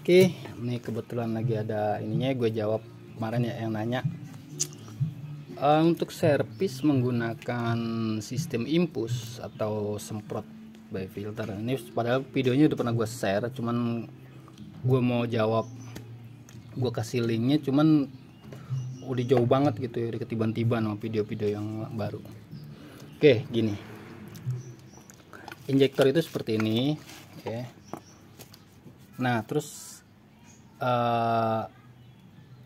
Oke, ini kebetulan lagi ada ininya, gue jawab kemarin ya yang nanya. Untuk servis menggunakan sistem impus atau semprot by filter. Ini padahal videonya udah pernah gue share, cuman gue mau jawab, gue kasih linknya, cuman udah jauh banget gitu ya, udah ketiban-tiban sama video-video yang baru. Oke, gini. Injektor itu seperti ini, ya. Nah, terus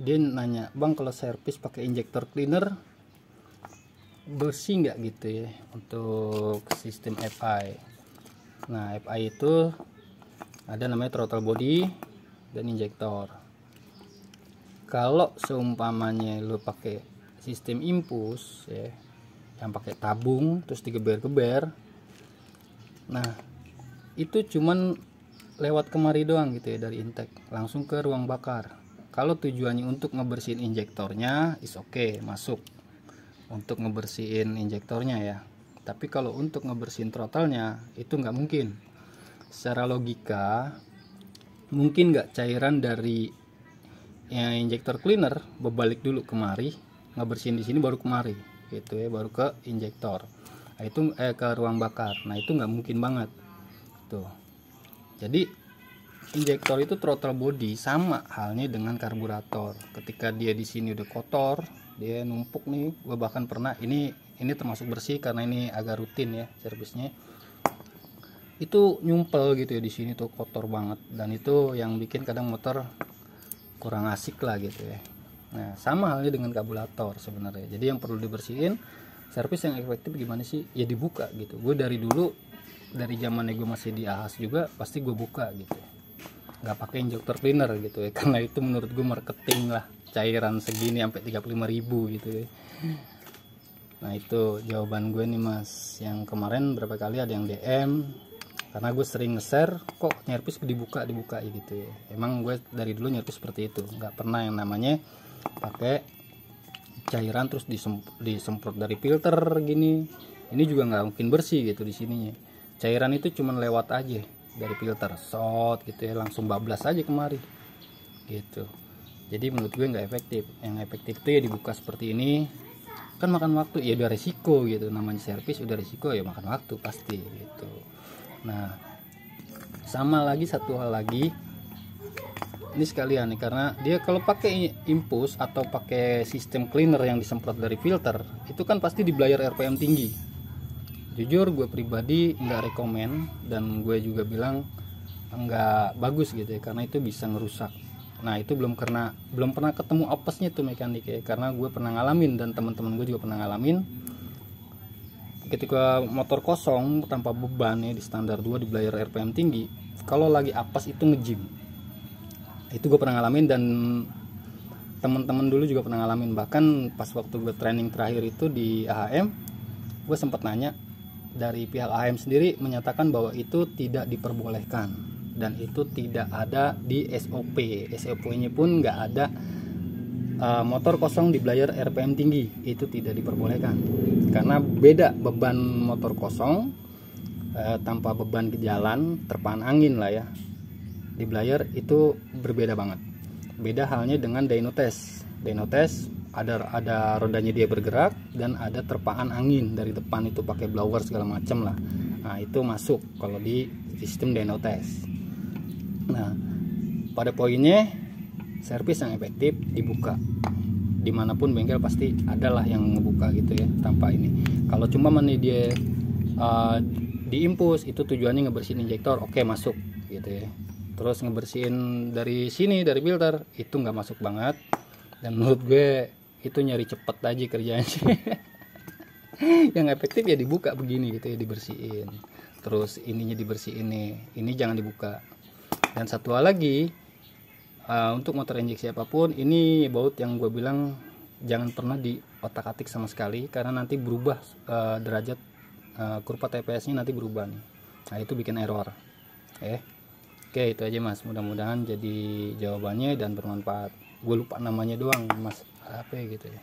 dia nanya, bang, kalau servis pakai injektor cleaner bersih nggak gitu ya untuk sistem FI. Nah, FI itu ada namanya throttle body dan injektor. Kalau seumpamanya lu pakai sistem impus ya, yang pakai tabung terus digeber-geber, nah itu cuman lewat kemari doang gitu ya, dari intake langsung ke ruang bakar. Kalau tujuannya untuk ngebersihin injektornya is oke, masuk untuk ngebersihin injektornya ya. Tapi kalau untuk ngebersihin throttle-nya itu nggak mungkin. Secara logika mungkin nggak cairan dari ya, injektor cleaner berbalik dulu kemari, ngebersihin di sini baru kemari gitu ya, baru ke injektor. Nah, itu ke ruang bakar. Nah, itu nggak mungkin banget tuh. Jadi injektor itu throttle body sama halnya dengan karburator. Ketika dia di sini udah kotor, dia numpuk nih. Gue bahkan pernah, ini termasuk bersih karena ini agak rutin ya servisnya. Itu nyumpel gitu ya di sini tuh, kotor banget, dan itu yang bikin kadang motor kurang asik lah gitu ya. Nah, sama halnya dengan karburator sebenarnya. Jadi yang perlu dibersihin, servis yang efektif gimana sih? Ya dibuka gitu. Gue dari dulu, dari zamannya gue masih di Ahas juga pasti gue buka gitu, nggak pakai injektor cleaner gitu ya, karena itu menurut gue marketing lah, cairan segini sampai 35.000 gitu ya. Nah, itu jawaban gue nih mas. Yang kemarin berapa kali ada yang DM, karena gue sering nge-share, kok nyervis dibuka gitu ya. Emang gue dari dulu nyervis seperti itu, nggak pernah yang namanya pakai cairan terus disemprot dari filter gini. Ini juga nggak mungkin bersih gitu di sininya. Cairan itu cuman lewat aja dari filter, shot gitu ya, langsung bablas aja kemari gitu. Jadi menurut gue nggak efektif. Yang efektif itu ya dibuka seperti ini, kan makan waktu ya, udah resiko gitu, namanya servis udah resiko ya, makan waktu pasti gitu. Nah, sama lagi satu hal lagi ini sekalian nih, karena dia kalau pakai impus atau pakai sistem cleaner yang disemprot dari filter, itu kan pasti di belayer RPM tinggi. Jujur gue pribadi nggak rekomen, dan gue juga bilang nggak bagus gitu ya, karena itu bisa ngerusak. Nah, itu belum pernah ketemu apesnya tuh mekanik ya, karena gue pernah ngalamin dan teman-teman gue juga pernah ngalamin. Ketika motor kosong tanpa beban ya, di standar 2 di belayer RPM tinggi, kalau lagi apes itu ngejim. Itu gue pernah ngalamin, dan teman-teman dulu juga pernah ngalamin. Bahkan pas waktu gue training terakhir itu di AHM, gue sempat nanya, dari pihak AHM sendiri menyatakan bahwa itu tidak diperbolehkan, dan itu tidak ada di SOP. SOP-nya pun nggak ada, motor kosong di belayer RPM tinggi itu tidak diperbolehkan, karena beda beban motor kosong tanpa beban ke jalan, terpaan angin lah ya, di belayer itu berbeda banget. Beda halnya dengan dyno test. Ada rodanya dia bergerak, dan ada terpaan angin dari depan itu pakai blower segala macam lah. Nah, itu masuk kalau di sistem dyno test. Nah, pada poinnya servis yang efektif dibuka. Dimanapun bengkel pasti adalah yang ngebuka gitu ya, tanpa ini. Kalau cuma dia diimpus, itu tujuannya ngebersihin injektor, oke, masuk gitu ya. Terus ngebersihin dari sini, dari filter, itu nggak masuk banget. Dan menurut gue itu nyari cepet aja kerjanya. Yang efektif ya dibuka begini gitu ya, dibersihin. Terus ininya dibersihin nih, ini jangan dibuka. Dan satu hal lagi, untuk motor injeksi apapun, ini baut yang gue bilang jangan pernah di otak-atik sama sekali, karena nanti berubah derajat kurva TPS-nya nanti berubah nih. Nah, itu bikin error. Oke, itu aja mas. Mudah-mudahan jadi jawabannya dan bermanfaat. Gue lupa namanya doang mas, apa gitu ya.